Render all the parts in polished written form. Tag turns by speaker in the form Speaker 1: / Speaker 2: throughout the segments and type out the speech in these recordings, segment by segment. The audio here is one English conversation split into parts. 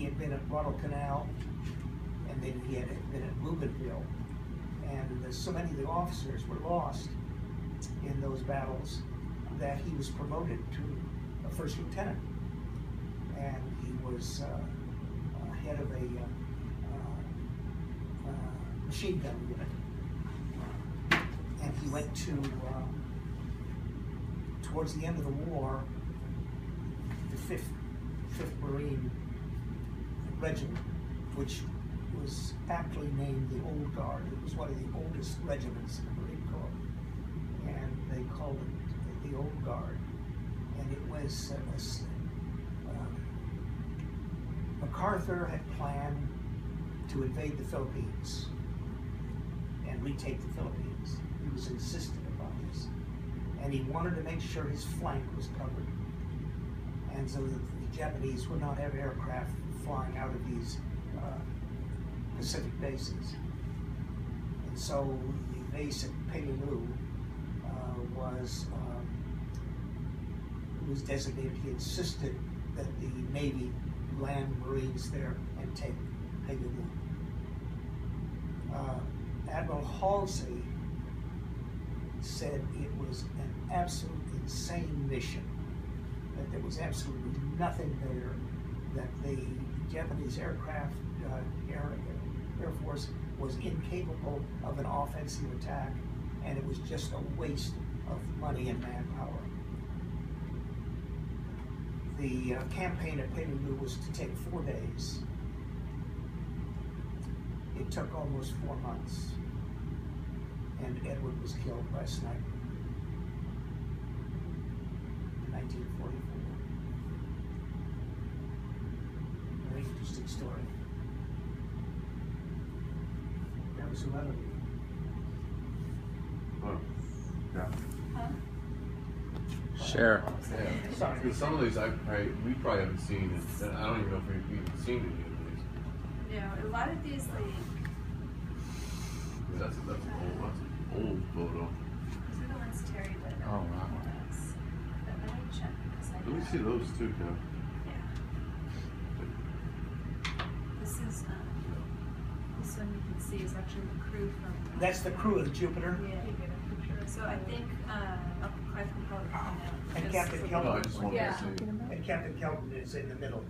Speaker 1: he had been at Guadalcanal, and then he had been at Bougainville. And so many of the officers were lost in those battles that he was promoted to a first lieutenant. And he was head of a machine gun unit. And he went to, towards the end of the war, the 5th Marine Regiment, which was aptly named the Old Guard. It was one of the oldest regiments in the Marine Corps, and they called it the Old Guard. And it was MacArthur had planned to invade the Philippines and retake the Philippines. He was insistent upon this, and he wanted to make sure his flank was covered, and so that the Japanese would not have aircraft flying out of these Pacific bases. And so the base at Peleliu was designated. He insisted that the Navy land Marines there and take Peleliu. Admiral Halsey said it was an absolutely insane mission, that there was absolutely nothing there, that the Japanese aircraft, Air Force was incapable of an offensive attack, and it was just a waste of money and manpower. The campaign at Peleliu was to take 4 days. It took almost 4 months, and Edward was killed by a sniper in 1944. Very interesting story. That was 11.
Speaker 2: Oh, yeah.
Speaker 3: Huh?
Speaker 4: Share.
Speaker 2: Yeah.
Speaker 1: Sorry.
Speaker 2: Because some of these we probably haven't seen, and I don't even know if we've even seen any of these.
Speaker 3: Yeah, a lot of these, like,
Speaker 2: That's an old photo.
Speaker 3: these are the ones Terry did.
Speaker 4: Oh, wow.
Speaker 3: But let me check, because I
Speaker 2: Let me
Speaker 3: know-
Speaker 2: see those too, Kev.
Speaker 3: Yeah. This is, this one you can see is actually the crew from.
Speaker 1: That's the crew of the Jupiter.
Speaker 3: Yeah. So I think, Clive can probably find out.
Speaker 1: And
Speaker 3: because-
Speaker 1: Captain
Speaker 2: No, I
Speaker 1: Kelton.
Speaker 2: just wanted
Speaker 3: Yeah.
Speaker 2: to see.
Speaker 1: And Captain Kelton is in the middle.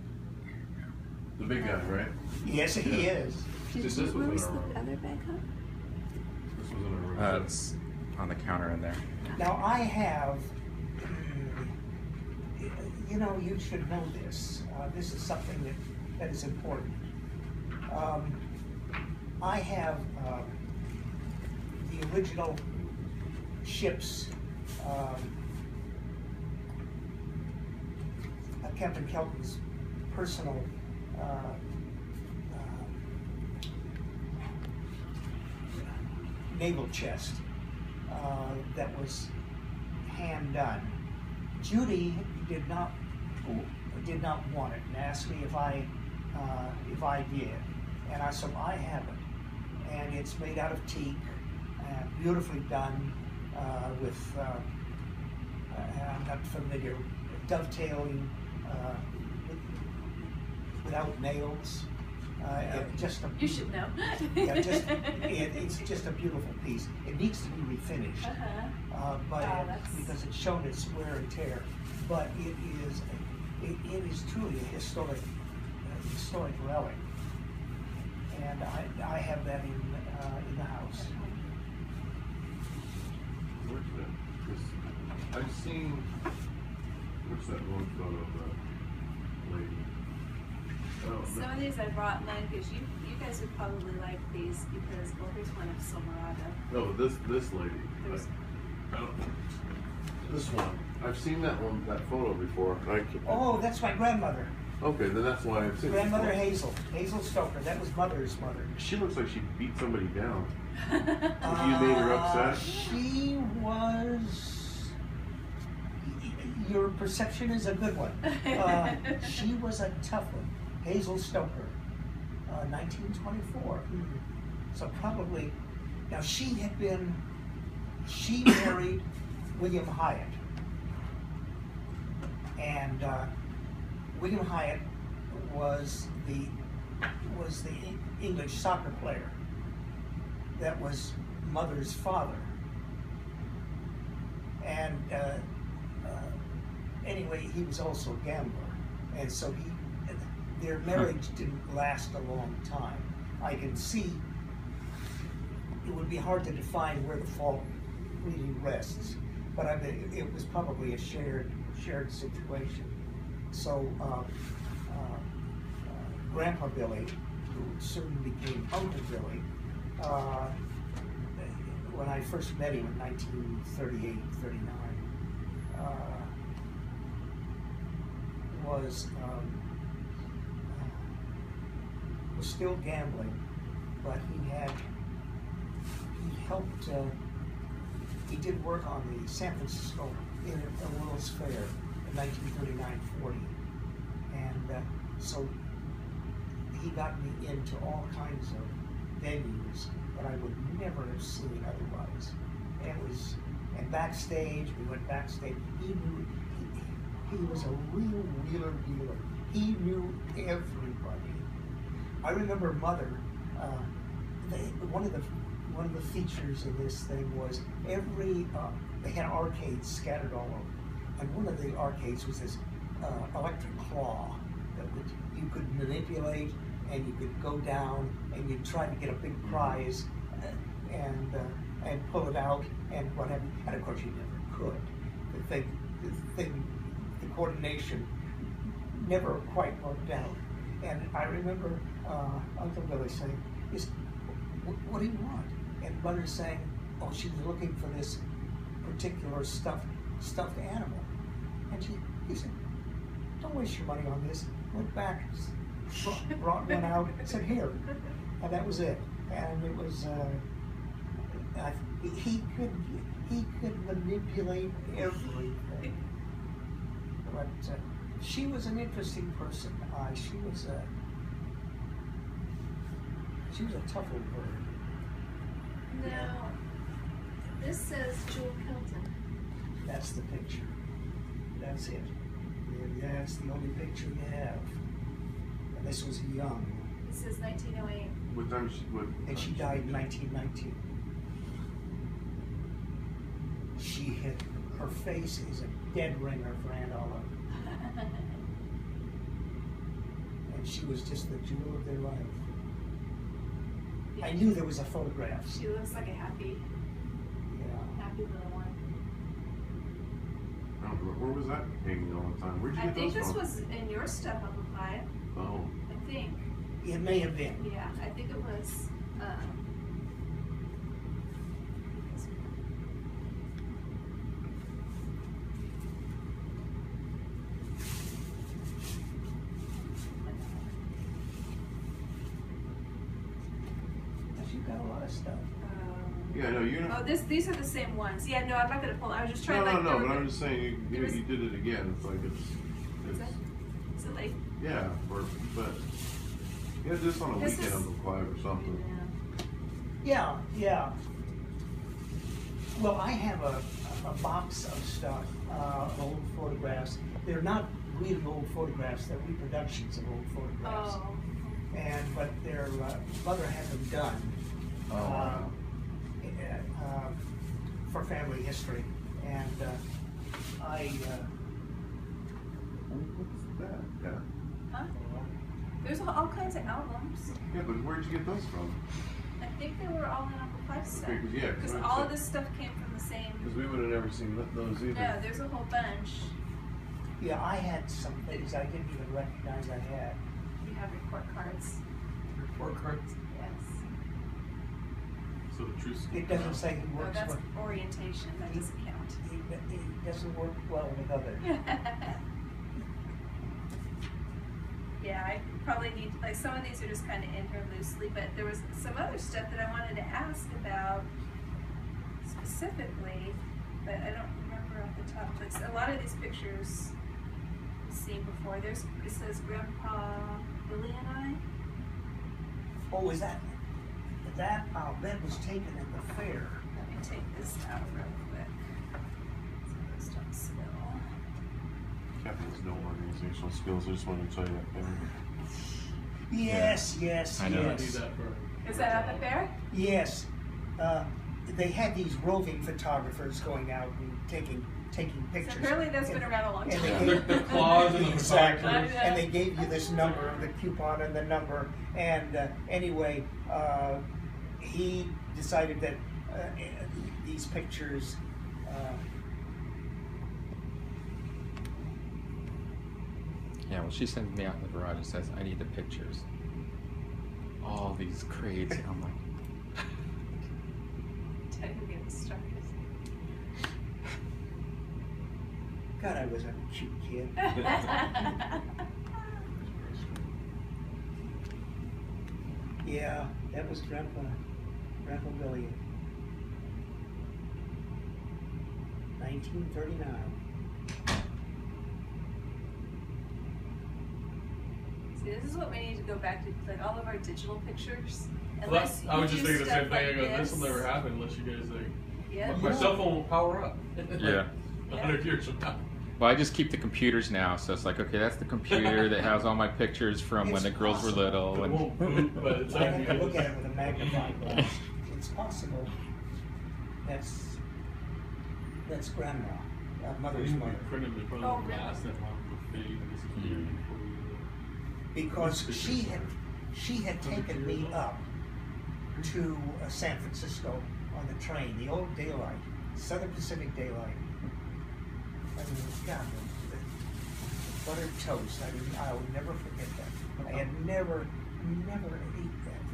Speaker 2: The big guy, right?
Speaker 1: Yes, he
Speaker 2: Yeah.
Speaker 1: is.
Speaker 2: Just
Speaker 5: Did
Speaker 2: this
Speaker 5: you
Speaker 2: was
Speaker 5: close
Speaker 2: in a
Speaker 5: the
Speaker 2: row.
Speaker 5: other bag up?
Speaker 2: This was in a row.
Speaker 4: It's on the counter in there.
Speaker 1: Now I have, you know, you should know this. This is something that is important. I have the original ships, Captain Kelton's personal naval chest that was hand done. Judy did not want it and asked me if I did, and I said I have it, and it's made out of teak, beautifully done with I'm not familiar, dovetailing without nails. Just a
Speaker 3: You should know.
Speaker 1: yeah, it's just a beautiful piece. It needs to be refinished, but
Speaker 3: Wow, that's-
Speaker 1: because it's shown its wear and tear. But it is truly a historic relic, and I have that in the house.
Speaker 2: Where's that? 'Cause I've seen. Where's that one photo of that lady? Oh,
Speaker 3: Some of these I brought, Len, because you guys would probably like these, because, well, here's one of Silverado.
Speaker 2: no, this lady.
Speaker 3: There's-
Speaker 2: I don't, this one. I've seen that photo before.
Speaker 1: Oh, that's my grandmother.
Speaker 2: Okay, then that's why I've seen it
Speaker 1: Grandmother
Speaker 2: before.
Speaker 1: Hazel Stoker. That was Mother's mother.
Speaker 2: She looks like she beat somebody down. You made her upset?
Speaker 1: She was. Your perception is a good one. She was a tough one. Hazel Stoker, 1924. So probably, now she married William Hyatt. And William Hyatt was the English soccer player that was mother's father. And anyway, he was also a gambler, and so their marriage didn't last a long time. I can see it would be hard to define where the fault really rests, but I mean, it was probably a shared situation. So Grandpa Billy, who soon became Uncle Billy, when I first met him in 1938, 39, was still gambling, but he helped, he did work on the San Francisco in a World's Fair in 1939-40, and so he got me into all kinds of venues that I would never have seen otherwise. And backstage, we went backstage. He was a real wheeler dealer. He knew everybody. I remember Mother. One of the features of this thing was they had arcades scattered all over, and one of the arcades was this electric claw that you could manipulate, and you could go down and you'd try to get a big prize and pull it out and what have you. And of course you never could. The coordination never quite worked out. And I remember Uncle Billy saying, what do you want? And Mother saying, oh, she was looking for this particular stuffed animal. And he said, don't waste your money on this. Went back, brought one out, and said, here. And that was it. And it was, he could manipulate everything. But she was an interesting person. She was a tough old bird.
Speaker 3: Now, this says Jewel Kelton.
Speaker 1: That's the picture. That's it. That's the only picture you have. And this was young.
Speaker 3: It says 1908.
Speaker 2: What time
Speaker 1: And she died in 1919. Her face is a dead ringer for Aunt Olive. And she was just the jewel of their life.
Speaker 3: Yeah,
Speaker 1: I knew there was a photograph.
Speaker 3: She looks like a happy little one.
Speaker 2: Where was that hanging all the time? Where'd you
Speaker 3: I
Speaker 2: get
Speaker 3: think
Speaker 2: those
Speaker 3: this
Speaker 2: from?
Speaker 3: was in your stuff up high.
Speaker 2: Oh.
Speaker 3: I think.
Speaker 1: It may have been.
Speaker 3: Yeah, I think it was.
Speaker 1: You've got a lot of stuff.
Speaker 2: Yeah, no, you know.
Speaker 3: Oh, these are the same ones. Yeah, no, I'm not gonna pull. I was just trying to
Speaker 2: No, but I'm just saying you did it again. It's like
Speaker 3: is it like?
Speaker 2: Yeah, but you had this on a weekend Uncle Clive or something.
Speaker 3: Yeah.
Speaker 1: Yeah. Well, I have a box of stuff, old photographs. They're not really old photographs. They're reproductions of old photographs.
Speaker 3: Oh.
Speaker 1: But their mother had them done.
Speaker 4: Oh, wow.
Speaker 1: For family history, and
Speaker 2: What's that? Yeah.
Speaker 3: Huh? There's all kinds of albums.
Speaker 2: Yeah, but where'd you get those from?
Speaker 3: I think they were all in Uncle Clive's stuff. Because
Speaker 2: I'd
Speaker 3: all
Speaker 2: say-
Speaker 3: of this stuff came from the same.
Speaker 2: Because we would have never seen those either.
Speaker 3: No, there's a whole bunch.
Speaker 1: yeah, I had some things I didn't even recognize I had.
Speaker 3: You have report cards.
Speaker 2: Report cards.
Speaker 3: Yes.
Speaker 2: So the truth.
Speaker 1: It doesn't say he
Speaker 3: No,
Speaker 1: works
Speaker 3: that's
Speaker 1: with.
Speaker 3: orientation. That doesn't count.
Speaker 1: It doesn't work well with others.
Speaker 3: Yeah, I probably need, like, some of these are just kind of in here loosely, but there was some other stuff that I wanted to ask about specifically, but I don't remember off the top. But a lot of these pictures I've seen before. It says Grandpa Billy and I.
Speaker 1: Oh, is that was taken at the fair?
Speaker 3: Let me take this out real quick so this don't spill.
Speaker 2: Captain has no organizational skills. I just wanted to tell you that thing.
Speaker 1: Yes, yes,
Speaker 4: I know.
Speaker 5: I need
Speaker 1: yes.
Speaker 5: that for.
Speaker 3: Is that at the fair?
Speaker 1: Yes. They had these roving photographers going out and taking
Speaker 3: So
Speaker 1: pictures.
Speaker 3: apparently that's been around a long
Speaker 1: And they
Speaker 3: time.
Speaker 1: gave-
Speaker 5: The claws and the
Speaker 1: Exactly.
Speaker 5: photographers.
Speaker 1: And they gave you this number, the coupon and the number. And anyway, he decided that these pictures.
Speaker 4: Yeah, well, she sends me out in the garage and says, I need the pictures. All these crates. And I'm like,
Speaker 3: Time to get started.
Speaker 1: God, I was a cute kid. Yeah, that was Grandpa Billy. 1939.
Speaker 3: See, this is what we need to go back to, like all of our digital pictures.
Speaker 5: Well,
Speaker 3: Unless
Speaker 5: I was
Speaker 3: you
Speaker 5: just
Speaker 3: do
Speaker 5: thinking the same
Speaker 3: stuff
Speaker 5: thing. I
Speaker 3: like
Speaker 5: go, this will never happen unless you guys like.
Speaker 3: Yeah.
Speaker 5: My cell phone will power up.
Speaker 4: yeah.
Speaker 5: 100 years from now.
Speaker 4: Well, I just keep the computers now, so it's like, okay, that's the computer that has all my pictures from when
Speaker 1: It's
Speaker 4: the girls were
Speaker 1: possible.
Speaker 4: little.
Speaker 5: It
Speaker 4: And
Speaker 5: won't boot, but it's
Speaker 1: I
Speaker 5: like
Speaker 1: have to look at it with a magnifying glass. It's possible. That's Grandma, Mother's mother.
Speaker 5: Printed in front
Speaker 3: Oh,
Speaker 5: of the
Speaker 3: really?
Speaker 5: glass that one would fade. This is
Speaker 4: Mm.
Speaker 5: before you.
Speaker 1: Because she had taken me up to San Francisco on the train, the old daylight, Southern Pacific daylight. I mean, God, the buttered toast. I mean, I'll never forget that. I had never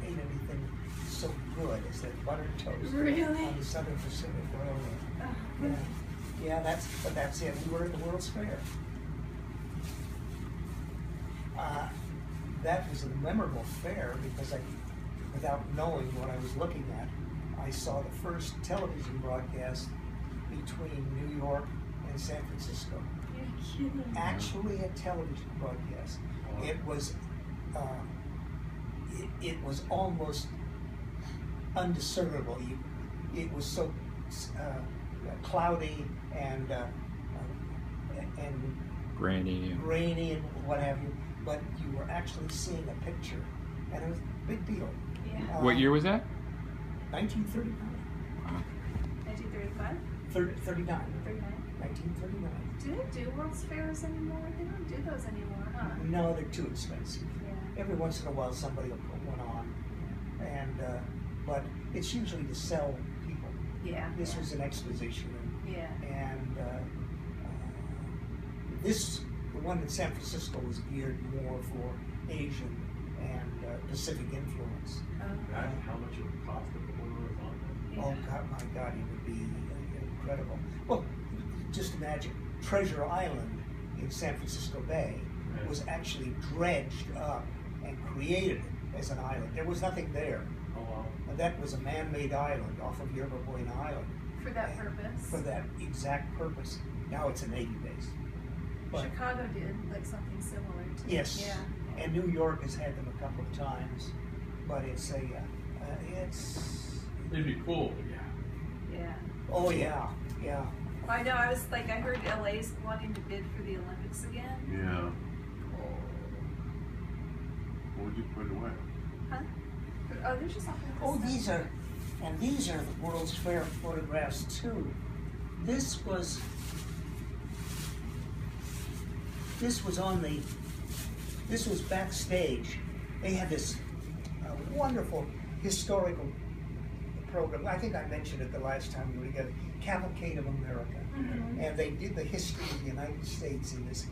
Speaker 1: ate anything so good as that buttered toast
Speaker 3: Really?
Speaker 1: on the Southern Pacific Railroad.
Speaker 3: Oh.
Speaker 1: Yeah, that's it. We were in the World's Fair. That was a memorable fair because without knowing what I was looking at, I saw the first television broadcast between New York and San Francisco.
Speaker 3: You're kidding.
Speaker 1: Actually, a television broadcast.
Speaker 5: Wow.
Speaker 1: It was almost undiscernible. It was so cloudy and
Speaker 4: grainy.
Speaker 1: rainy and what have you, but you were actually seeing a picture, and it was a big deal.
Speaker 3: Yeah.
Speaker 4: What year was that?
Speaker 1: 1939.
Speaker 4: Wow.
Speaker 3: 1935?
Speaker 1: 39.
Speaker 3: 39?
Speaker 1: 1939.
Speaker 3: Do they do World's Fairs anymore? They don't do those anymore, huh?
Speaker 1: No, they're too expensive.
Speaker 3: Yeah.
Speaker 1: Every once in a while, somebody will put one on, and but it's usually to sell people.
Speaker 3: Yeah.
Speaker 1: This
Speaker 3: yeah.
Speaker 1: was an exposition,
Speaker 3: Yeah.
Speaker 1: and the one in San Francisco was geared more for Asian and Pacific influence.
Speaker 5: Imagine how much it would cost to put one of those on there.
Speaker 1: Oh God, my God, it would be incredible. Well, just imagine Treasure Island in San Francisco Bay
Speaker 5: Yeah.
Speaker 1: was actually dredged up and created as an island. There was nothing there.
Speaker 5: Oh wow.
Speaker 1: And that was a man-made island off of Yerba Buena Island
Speaker 3: For that purpose.
Speaker 1: for that exact purpose. Now it's a Navy base. But
Speaker 3: Chicago did like something similar to
Speaker 1: yes,
Speaker 3: Yeah.
Speaker 1: and New York has had them a couple of times, but it's
Speaker 5: It'd be cool, but yeah.
Speaker 3: Yeah.
Speaker 1: oh yeah, yeah.
Speaker 3: Well, I know. I was like, I heard LA's wanting to bid for the Olympics again.
Speaker 2: Yeah. What would you put away?
Speaker 3: Huh? Oh, there's just something.
Speaker 1: Oh, these are the World's Fair photographs too. This was backstage. They had this wonderful historical program. I think I mentioned it the last time we were together. Cavalcade of America, and they did the history of the United States in this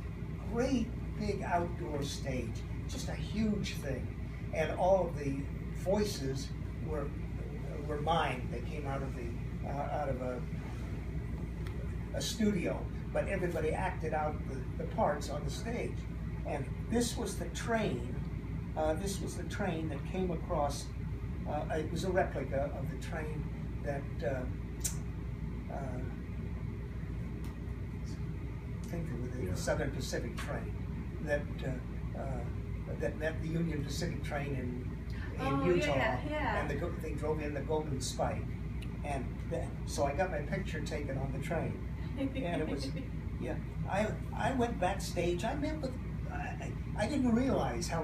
Speaker 1: great big outdoor stage. Just a huge thing, and all of the voices were mine. They came out of a studio, but everybody acted out the parts on the stage. And this was the train. That came across. It was a replica of the train that. Think of the
Speaker 2: Yeah.
Speaker 1: Southern Pacific train that met the Union Pacific train in
Speaker 3: Oh,
Speaker 1: Utah,
Speaker 3: yeah.
Speaker 1: and they drove in the Golden Spike, and so I got my picture taken on the train, and it Yeah, I went backstage. I met with. I didn't realize how